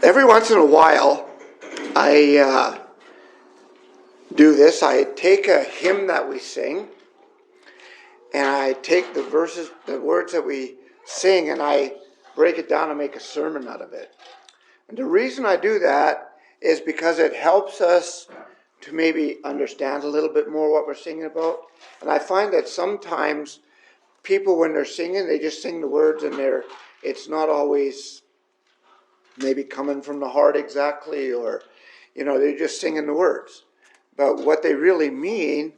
Every once in a while, I do this. I take a hymn that we sing, and I take the words that we sing, and I break it down and make a sermon out of it. And the reason I do that is because it helps us to maybe understand a little bit more what we're singing about. And I find that sometimes people, when they're singing, they just sing the words, and it's not always maybe coming from the heart exactly, or they're just singing the words. But what they really mean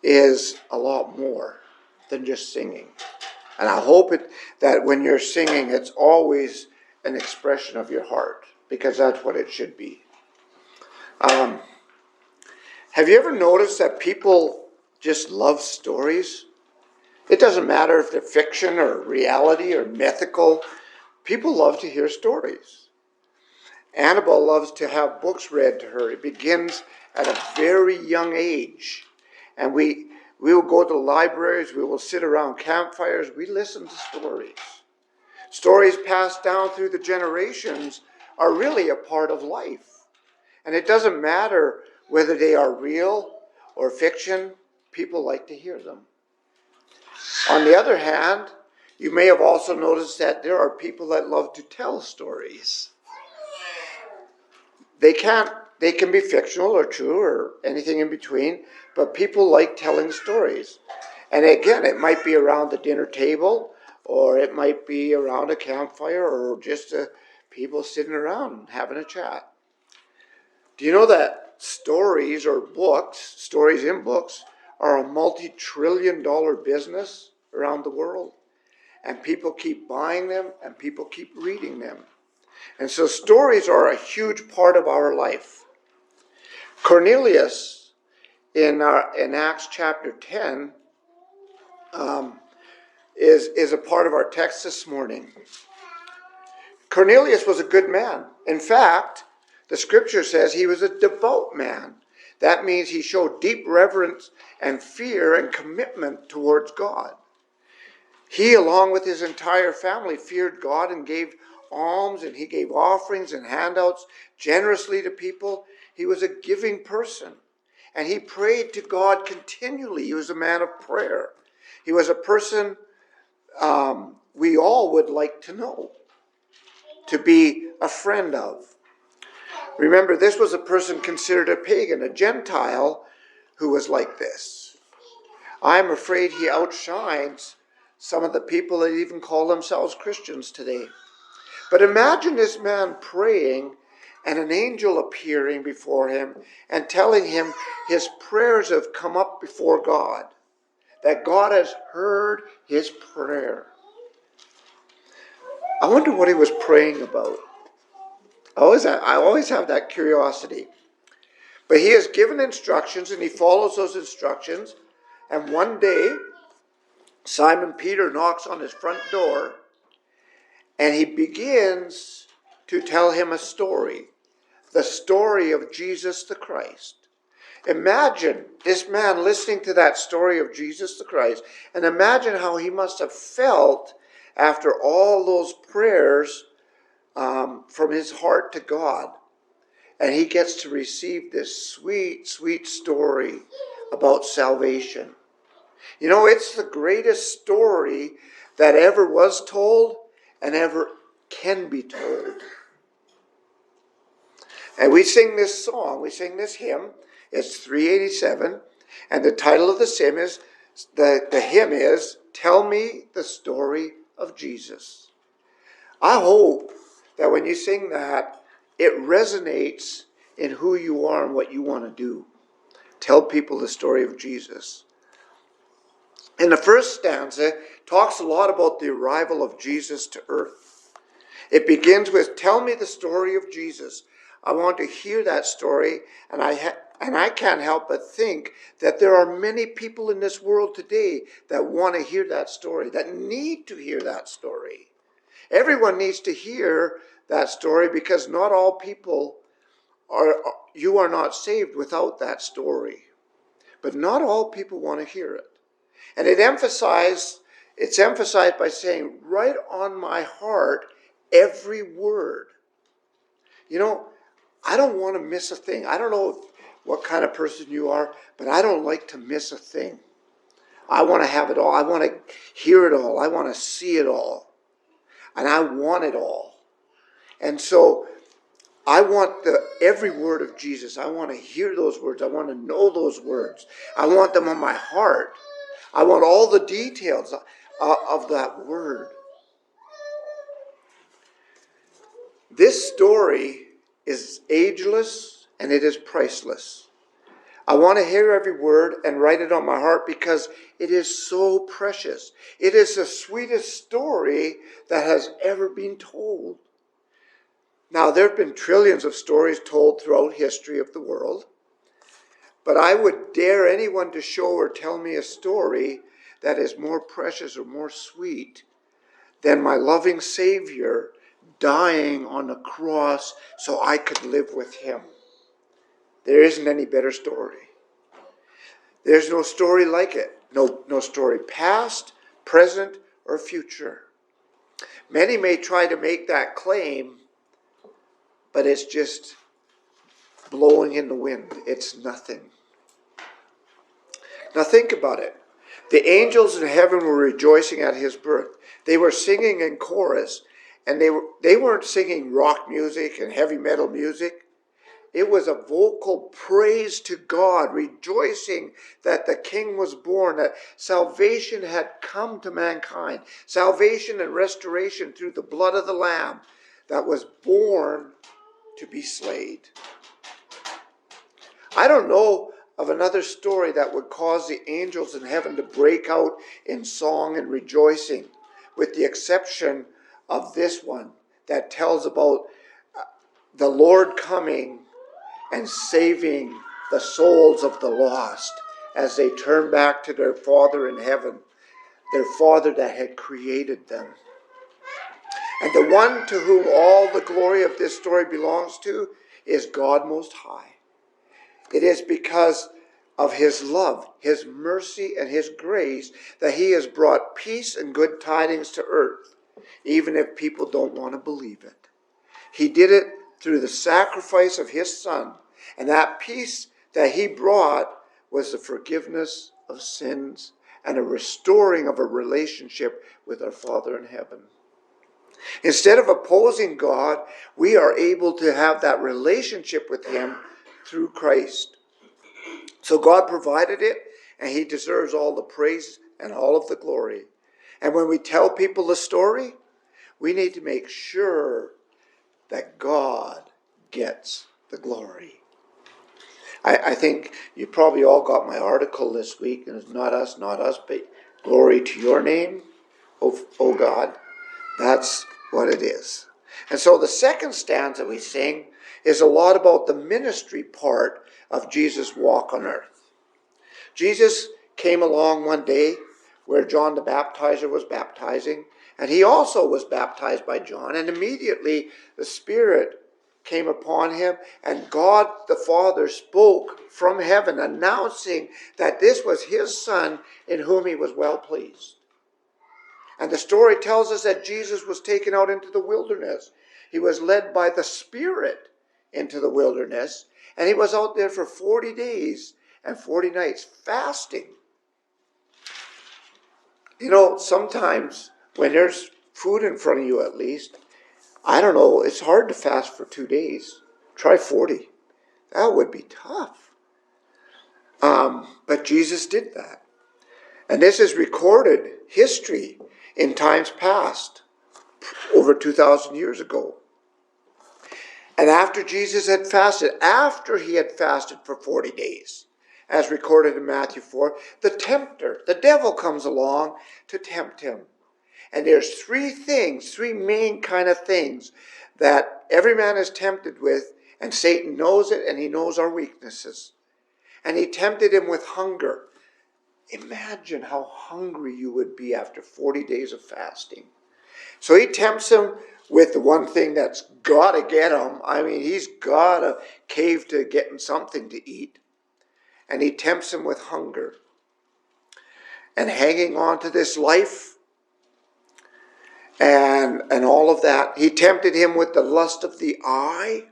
is a lot more than just singing. And I hope that when you're singing, it's always an expression of your heart, because that's what it should be. Have you ever noticed that people just love stories? It doesn't matter if they're fiction or reality or mythical. People love to hear stories. Annabelle loves to have books read to her. It begins at a very young age. And we will go to libraries, we will sit around campfires, we listen to stories. Stories passed down through the generations are really a part of life. And it doesn't matter whether they are real or fiction, people like to hear them. On the other hand, you may have also noticed that there are people that love to tell stories. They can be fictional or true or anything in between, but people like telling stories. And again, it might be around the dinner table, or it might be around a campfire, or just people sitting around having a chat. Do you know that stories in books, are a multi-trillion-dollar business around the world? And people keep buying them, and people keep reading them. And so stories are a huge part of our life. Cornelius, in Acts chapter 10, is a part of our text this morning. Cornelius was a good man. In fact, the scripture says he was a devout man. That means he showed deep reverence and fear and commitment towards God. He, along with his entire family, feared God and gave alms, and he gave offerings and handouts generously to people. He was a giving person, and he prayed to God continually. He was a man of prayer. He was a person we all would like to know, to be a friend of. Remember, this was a person considered a pagan, a Gentile, who was like this. I'm afraid he outshines some of the people that even call themselves Christians today. But imagine this man praying and an angel appearing before him and telling him his prayers have come up before God, that God has heard his prayer. I wonder what he was praying about. I always have that curiosity. But he is given instructions, and he follows those instructions. And one day, Simon Peter knocks on his front door, and he begins to tell him a story, the story of Jesus the Christ. Imagine this man listening to that story of Jesus the Christ, and imagine how he must have felt after all those prayers from his heart to God. And he gets to receive this sweet, sweet story about salvation. It's the greatest story that ever was told and ever can be told. And we sing this song, we sing this hymn. It's 387, and the title of the hymn is Tell Me the Story of Jesus. I hope that when you sing that, it resonates in who you are and what you want to do. Tell people the story of Jesus. And the first stanza talks a lot about the arrival of Jesus to earth. It begins with, tell me the story of Jesus. I want to hear that story, and I can't help but think that there are many people in this world today that want to hear that story, that need to hear that story. Everyone needs to hear that story, because not all people you are not saved without that story. But not all people want to hear it. And it emphasizes It's emphasized by saying, write on my heart every word. You know, I don't want to miss a thing. I don't know what kind of person you are, but I don't like to miss a thing. I want to have it all. I want to hear it all. I want to see it all. And I want it all. And so I want every word of Jesus. I want to hear those words. I want to know those words. I want them on my heart. I want all the details of that word. This story is ageless and it is priceless. I want to hear every word and write it on my heart because it is so precious. It is the sweetest story that has ever been told. Now, there have been trillions of stories told throughout history of the world, but I would dare anyone to show or tell me a story that is more precious or more sweet than my loving Savior dying on the cross so I could live with him. There isn't any better story. There's no story like it. No story past, present, or future. Many may try to make that claim, but it's just blowing in the wind. It's nothing. Now think about it. The angels in heaven were rejoicing at his birth. They were singing in chorus, and they weren't singing rock music and heavy metal music. It was a vocal praise to God, rejoicing that the King was born, that salvation had come to mankind. Salvation and restoration through the blood of the Lamb that was born to be slain. I don't know of another story that would cause the angels in heaven to break out in song and rejoicing, with the exception of this one that tells about the Lord coming and saving the souls of the lost as they turn back to their Father in heaven, their Father that had created them. And the one to whom all the glory of this story belongs to is God Most High. It is because of his love, his mercy, and his grace that he has brought peace and good tidings to earth, even if people don't want to believe it. He did it through the sacrifice of his Son, and that peace that he brought was the forgiveness of sins and a restoring of a relationship with our Father in heaven. Instead of opposing God, we are able to have that relationship with him through Christ. So God provided it, and he deserves all the praise and all of the glory. And when we tell people the story, we need to make sure that God gets the glory. I think you probably all got my article this week, and it's not us, but glory to your name, O God. That's what it is. And so the second stanza we sing is a lot about the ministry part of Jesus' walk on earth. Jesus came along one day where John the Baptizer was baptizing, and he also was baptized by John, and immediately the Spirit came upon him, and God the Father spoke from heaven, announcing that this was his Son in whom he was well pleased. And the story tells us that Jesus was taken out into the wilderness. He was led by the Spirit into the wilderness, and he was out there for 40 days and 40 nights fasting. You know, sometimes when there's food in front of you, at least, I don't know, it's hard to fast for 2 days. Try 40. That would be tough. But Jesus did that. And this is recorded history in times past, over 2,000 years ago. And after Jesus had fasted, after he had fasted for 40 days, as recorded in Matthew 4, the tempter, the devil, comes along to tempt him. And there's three main kind of things that every man is tempted with, and Satan knows it, and he knows our weaknesses. And he tempted him with hunger. Imagine how hungry you would be after 40 days of fasting. So he tempts him with the one thing that's got to get him. I mean, he's got to cave to getting something to eat. And he tempts him with hunger. And hanging on to this life and all of that. He tempted him with the lust of the eye.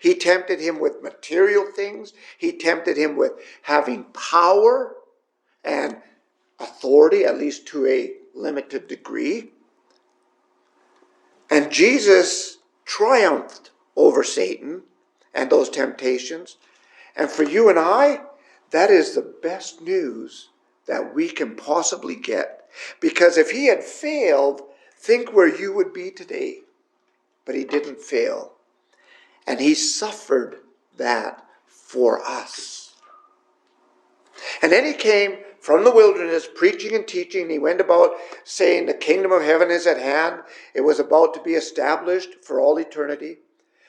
He tempted him with material things. He tempted him with having power and authority, at least to a limited degree. And Jesus triumphed over Satan and those temptations. And for you and I, that is the best news that we can possibly get. Because if he had failed, think where you would be today. But he didn't fail. And he suffered that for us. And then he came from the wilderness preaching and teaching. He went about saying the kingdom of heaven is at hand. It was about to be established for all eternity.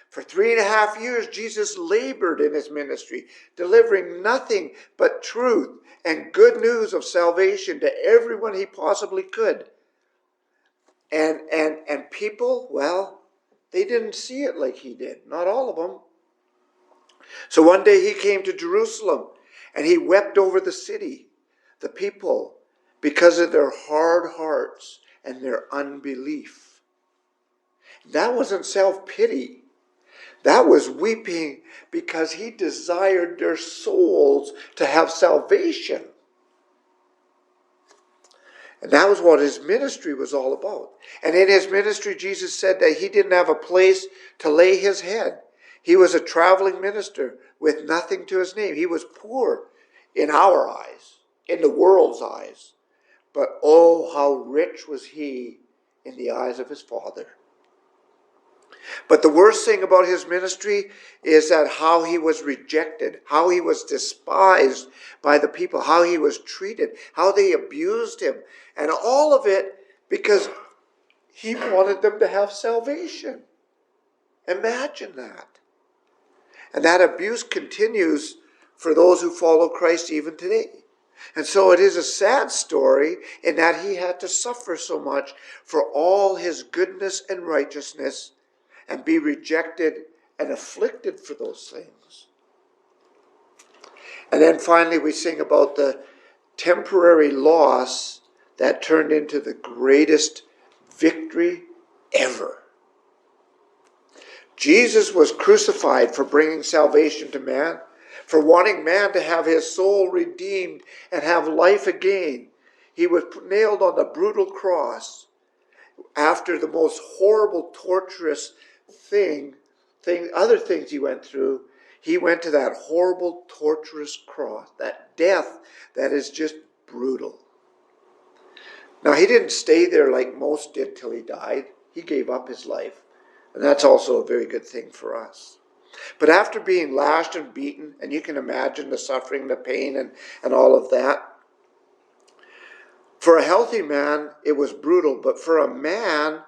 For 3.5 years, Jesus labored in his ministry, delivering nothing but truth and good news of salvation to everyone he possibly could. And people, well, they didn't see it like he did. Not all of them. So one day he came to Jerusalem and he wept over the city, the people, because of their hard hearts and their unbelief. That wasn't self-pity. That was weeping because he desired their souls to have salvation. And that was what his ministry was all about. And in his ministry, Jesus said that he didn't have a place to lay his head. He was a traveling minister with nothing to his name. He was poor in our eyes, in the world's eyes. But oh, how rich was he in the eyes of his Father. But the worst thing about his ministry is that how he was rejected, how he was despised by the people, how he was treated, how they abused him, and all of it because he wanted them to have salvation. Imagine that. And that abuse continues for those who follow Christ even today. And so it is a sad story in that he had to suffer so much for all his goodness and righteousness and be rejected and afflicted for those things. And then finally we sing about the temporary loss that turned into the greatest victory ever. Jesus was crucified for bringing salvation to man, for wanting man to have his soul redeemed and have life again. He was nailed on the brutal cross after the most horrible, torturous other things he went through. He went to that horrible, torturous cross, that death that is just brutal. Now, he didn't stay there like most did till he died. He gave up his life. And that's also a very good thing for us. But after being lashed and beaten, and you can imagine the suffering, the pain, and all of that, for a healthy man, it was brutal. But for a man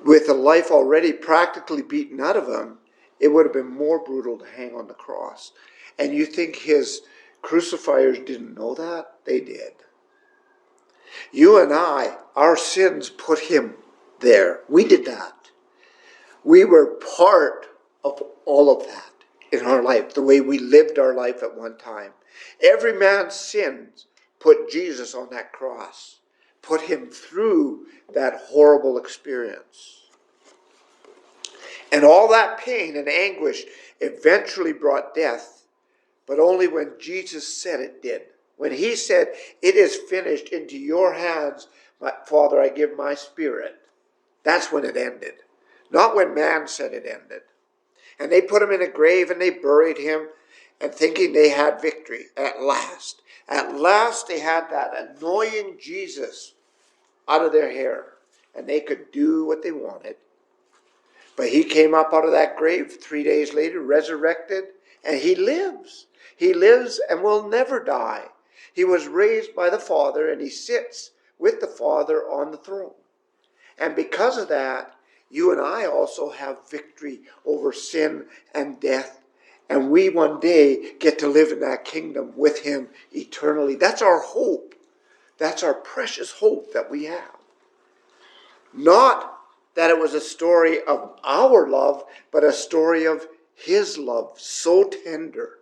with a life already practically beaten out of him, it would have been more brutal to hang on the cross. And you think his crucifiers didn't know that? They did. You and I, our sins put him there. We did that. We were part of all of that in our life, the way we lived our life at one time. Every man's sins put Jesus on that cross, put him through that horrible experience. And all that pain and anguish eventually brought death, but only when Jesus said it did. When he said, "It is finished, into your hands, Father, I give my spirit." That's when it ended. Not when man said it ended. And they put him in a grave and they buried him and thinking they had victory at last. At last they had that annoying Jesus out of their hair and they could do what they wanted. But he came up out of that grave 3 days later, resurrected, and he lives. He lives and will never die. He was raised by the Father and he sits with the Father on the throne. And because of that, you and I also have victory over sin and death. And we one day get to live in that kingdom with him eternally. That's our hope. That's our precious hope that we have. Not that it was a story of our love, but a story of his love, so tender.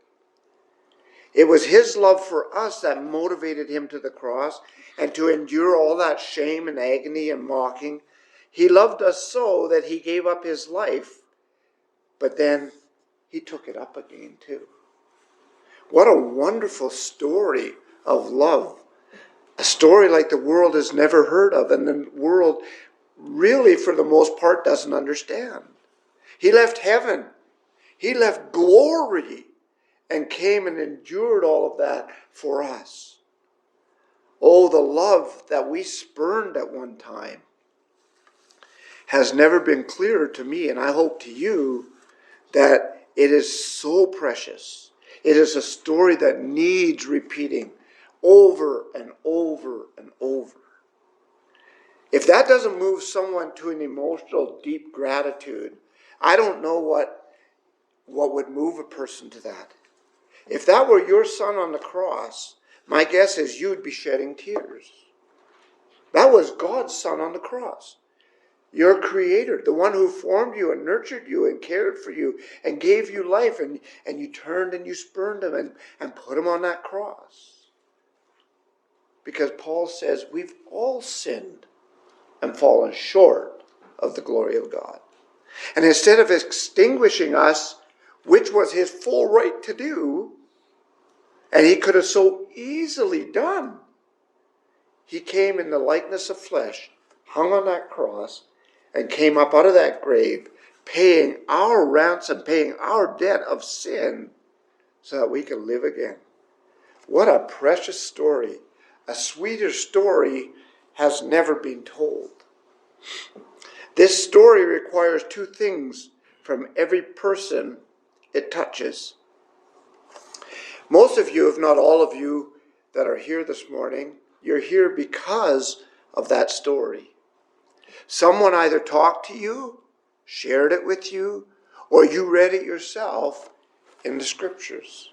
It was his love for us that motivated him to the cross and to endure all that shame and agony and mocking. He loved us so that he gave up his life, but then he took it up again too. What a wonderful story of love. A story like the world has never heard of, and the world really, for the most part, doesn't understand. He left heaven. He left glory and came and endured all of that for us. Oh, the love that we spurned at one time has never been clearer to me, and I hope to you, that it is so precious. It is a story that needs repeating over and over and over. If that doesn't move someone to an emotional, deep gratitude, I don't know what would move a person to that. If that were your son on the cross, my guess is you'd be shedding tears. That was God's son on the cross. Your creator, the one who formed you and nurtured you and cared for you and gave you life, and you turned and you spurned him and put him on that cross. Because Paul says we've all sinned and fallen short of the glory of God. And instead of extinguishing us, which was his full right to do, and he could have so easily done, he came in the likeness of flesh, hung on that cross, and came up out of that grave, paying our ransom, paying our debt of sin, so that we can live again. What a precious story. A sweeter story has never been told. This story requires two things from every person it touches. Most of you, if not all of you that are here this morning, you're here because of that story. Someone either talked to you, shared it with you, or you read it yourself in the scriptures.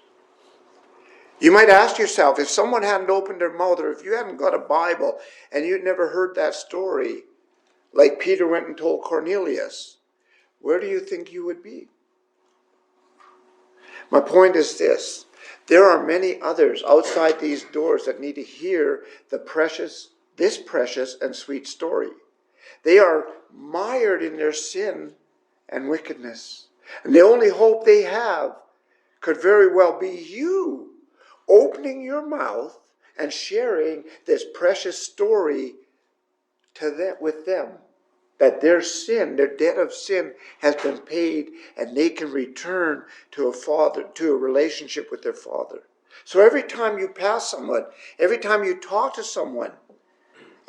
You might ask yourself, if someone hadn't opened their mouth, or if you hadn't got a Bible and you'd never heard that story, like Peter went and told Cornelius, where do you think you would be? My point is this: there are many others outside these doors that need to hear this precious and sweet story. They are mired in their sin and wickedness. And the only hope they have could very well be you opening your mouth and sharing this precious story with them. That their sin, their debt of sin has been paid, and they can return to a relationship with their Father. So every time you pass someone, every time you talk to someone,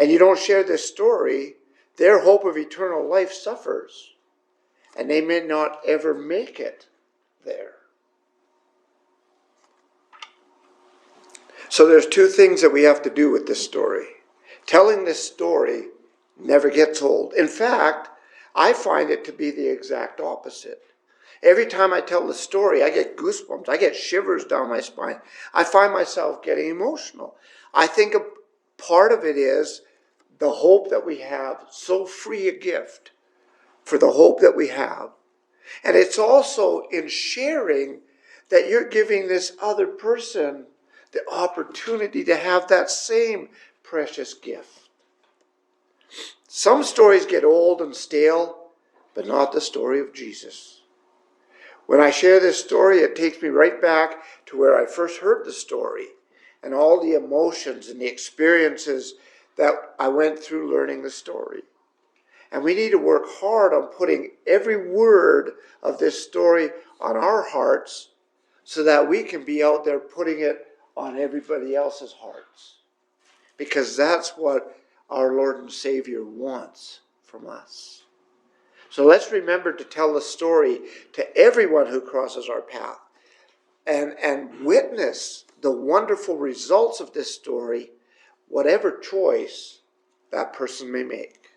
and you don't share this story, their hope of eternal life suffers, and they may not ever make it there. So there's two things that we have to do with this story. Telling this story never gets old. In fact, I find it to be the exact opposite. Every time I tell the story, I get goosebumps. I get shivers down my spine. I find myself getting emotional. I think a part of it is the hope that we have, so free a gift for the hope that we have. And it's also in sharing that you're giving this other person the opportunity to have that same precious gift. Some stories get old and stale, but not the story of Jesus. When I share this story, it takes me right back to where I first heard the story and all the emotions and the experiences that I went through learning the story. And we need to work hard on putting every word of this story on our hearts so that we can be out there putting it on everybody else's hearts. Because that's what our Lord and Savior wants from us. So let's remember to tell the story to everyone who crosses our path and witness the wonderful results of this story, whatever choice that person may make.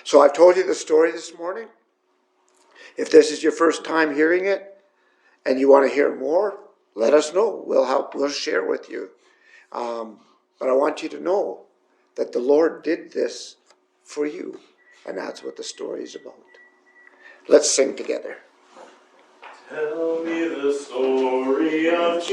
So I've told you the story this morning. If this is your first time hearing it and you want to hear more, let us know. We'll share with you. But I want you to know that the Lord did this for you. And that's what the story is about. Let's sing together. Tell me the story of Jesus.